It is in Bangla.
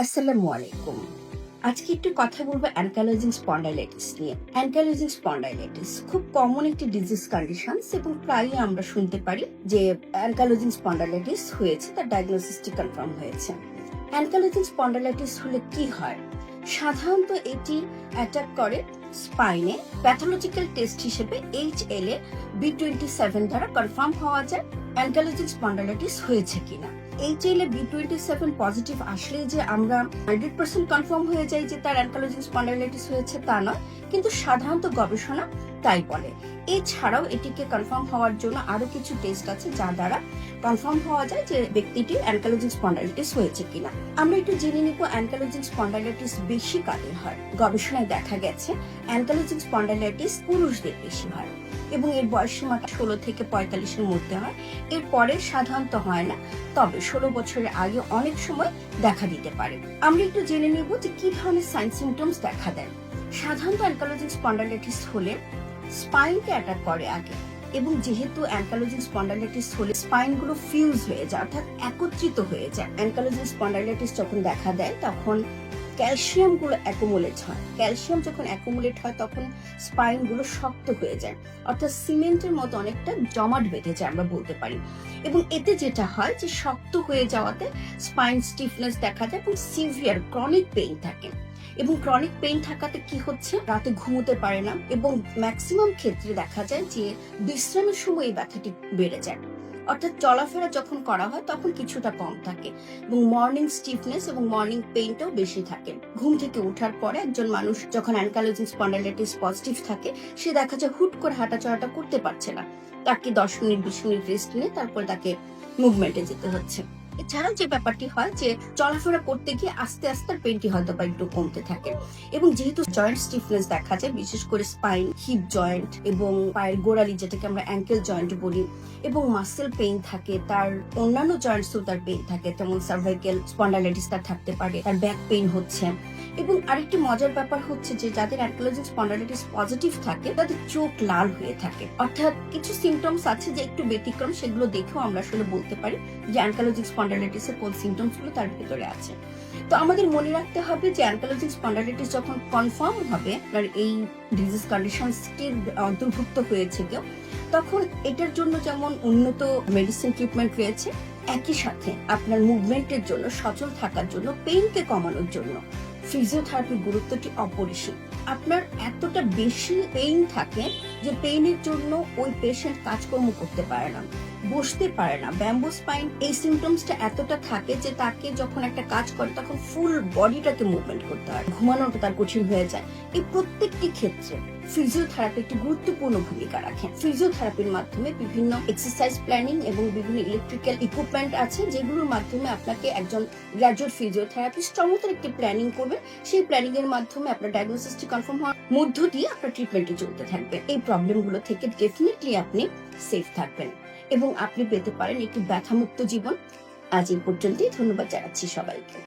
আসসালামু আলাইকুম। আজকে একটু কথা বলবো অ্যানকাইলোজিং স্পন্ডাইলাইটিস নিয়ে। অ্যানকাইলোজিং স্পন্ডাইলাইটিস খুব কমন একটি ডিজিজ কন্ডিশন এবং প্রায়ই আমরা শুনতে পারি যে অ্যানকাইলোজিং স্পন্ডাইলাইটিস হয়েছে, তার ডায়াগনোসিসটি কনফার্ম হয়েছে। অ্যানকাইলোজিং স্পন্ডাইলাইটিস হলে কি হয়? সাধারণত এটি অ্যাটাক করে স্পাইনে। প্যাথোলজিক্যাল টেস্ট হিসেবে HLA B27 দ্বারা কনফার্ম হওয়া যায় অ্যানকাইলোজিং স্পন্ডাইলাইটিস হয়েছে কিনা। HLA B27 পজিটিভ আসলে যে আমরা 100% কনফার্ম হয়ে যায় যে তার অ্যানকাইলোজিং স্পন্ডাইলাইটিস হয়েছে তা নয়, কিন্তু সাধারণত গবেষণা তাই বলে। এছাড়াও এটিকে কনফার্ম হওয়ার জন্য আরো কিছু টেস্ট আছে যা দ্বারা কনফার্ম হওয়া যায় যে ব্যক্তিটির অ্যানকাইলোজিং স্পন্ডাইলাইটিস হয়েছে কিনা। আমরা একটু জেনে নিব অ্যানকাইলোজিং স্পন্ডাইলাইটিস বেশি কাদের হয়। গবেষণায় দেখা গেছে অ্যানকাইলোজিং স্পন্ডাইলাইটিস পুরুষদের বেশি হয় এবং এর বয়সসীমা 16 থেকে 45-এর মধ্যে হয়। এরপরে সাধারণত হয় না, তবে 16 বছরের আগে অনেক সময় দেখা দিতে পারে। আমরা একটু জেনে নেব যে কি ধরনের সাইন সিমটমস দেখা দেয়। সাধারণত অ্যানকাইলোজিং স্পন্ডাইলাইটিস হলে স্পাইনকে অ্যাটাক করে আগে, এবং যেহেতু অ্যানকাইলোজিং স্পন্ডাইলাইটিস হলে স্পাইনগুলো ফিউজ হয়ে যায়, অর্থাৎ একত্রিত হয়ে যায়। অ্যানকাইলোজিং স্পন্ডাইলাইটিস যখন দেখা দেয় তখন ক্যালসিয়াম গুলো অ্যাকুমুলেট হয়। ক্যালসিয়াম যখন অ্যাকুমুলেট হয় তখন স্পাইন গুলো শক্ত হয়ে যায়, অর্থাৎ সিমেন্টের মতো অনেকটা জমাট বেঁধে যায় আমরা বলতে পারি। এবং এতে যেটা হয় যে শক্ত হয়ে যাওয়াতে স্পাইন স্টিফনেস দেখা যায় এবং সিভিয়ার ক্রনিক পেইন থাকে। এবং ক্রনিক পেইন থাকাতে কি হচ্ছে, রাতে ঘুমোতে পারে না এবং ম্যাক্সিমাম ক্ষেত্রে দেখা যায় যে বিশ্রামের সময় এই ব্যথাটি বেড়ে যায়। অর্থাৎ চলাফেরা যখন করা হয় তখন কিছুটা কম থাকে এবং মর্নিং স্টিফনেস এবং মর্নিং পেইনটাও বেশি থাকে। ঘুম থেকে ওঠার পরে একজন মানুষ যখন অ্যানকাইলোজিং স্পন্ডাইলাইটিস পজিটিভ থাকে, সে দেখা যায় হুট করে হাঁটাচলাটা করতে পারছে না, তাকে 10 মিনিট 20 মিনিট রেস্ট নিয়ে তারপর তাকে মুভমেন্টে যেতে হচ্ছে। এছাড়াও যে ব্যাপারটি হয় যে চলাফেরা করতে গিয়ে আস্তে আস্তে পেইনটি হয়তো বা একটু কমতে থাকে। এবং যেহেতু জয়েন্ট স্টিফনেস দেখা যায়, বিশেষ করে স্পাইন, হিপ জয়েন্ট এবং পায়ের গোড়ালি যেটাকে আমরা অ্যাঙ্কেল জয়েন্ট বলি, এবং মাসেল পেইন থাকে, তার অন্যান্য জয়েন্টসও তার পেইন থাকে, যেমন সার্ভাইকাল স্পন্ডাইলাইটিস তার থাকতে পারে, তার ব্যাক পেইন হচ্ছে। এবং আরেকটি মজার ব্যাপার হচ্ছে যে যাদের অ্যানকাইলোজিং স্পন্ডাইলাইটিস পজিটিভ থাকে তাদের চোখ লাল হয়ে থাকে। অর্থাৎ কিছু সিমটমস আছে যে একটু ব্যতিক্রম, সেগুলো দেখেও আমরা আসলে বলতে পারি যে অ্যানকাইলোজিং স্পন্ডাইলাইটিস এর কোন সিমটমস গুলো তার ভিতরে আছে। তো আমাদের মনে রাখতে হবে যে অ্যানকাইলোজিং স্পন্ডাইলাইটিস যখন কনফার্ম হবে আর এই ডিজিজ কন্ডিশনসটির অন্তর্ভুক্ত হয়েছে কেউ, তখন এটার জন্য যেমন উন্নত মেডিসিন ট্রিটমেন্ট রয়েছে, একই সাথে আপনার মুভমেন্টের জন্য, সচল থাকার জন্য, পেইনকে কমানোর জন্য ফিজিওথেরাপির গুরুত্বটি অপরিসীম। আপনার এতটা বেশি পেইন থাকে যে পেইনের জন্য ওই পেশেন্ট কাজকর্ম করতে পারে না, বসতে পারে না। ব্যাম্বো স্পাইন এই সিমটমসটা এতটা থাকে যে তাকে যখন একটা কাজ করে তখন ফুল বডিটাকে মুভমেন্ট করতে হয়, ঘুমানোটা তার কঠিন হয়ে যায়। এই প্রত্যেকটি ক্ষেত্রে ফিজিওথেরাপি একটি গুরুত্বপূর্ণ ভূমিকা রাখে। ফিজিওথেরাপির মাধ্যমে বিভিন্ন এক্সারসাইজ প্ল্যানিং এবং বিভিন্ন ইলেকট্রিক্যাল ইকুইপমেন্ট আছে যেগুলোর মাধ্যমে আপনাকে একজন গ্র্যাজুয়েট ফিজিওথেরাপিস্ট চমৎকার একটি প্ল্যানিং করবে। সেই প্ল্যানিং এর মাধ্যমে আপনার ডায়াগনোসিসটি কনফার্ম হওয়ার মধ্য দিয়ে আপনার ট্রিটমেন্টটি চলতে থাকবে। এই প্রবলেমগুলো থেকে ডেফিনেটলি আপনি সেফ থাকবেন এবং আপনি পেতে পারেন একটি ব্যথামুক্ত জীবন। আজ এই পর্যন্তই। ধন্যবাদ জানাচ্ছি সবাইকে।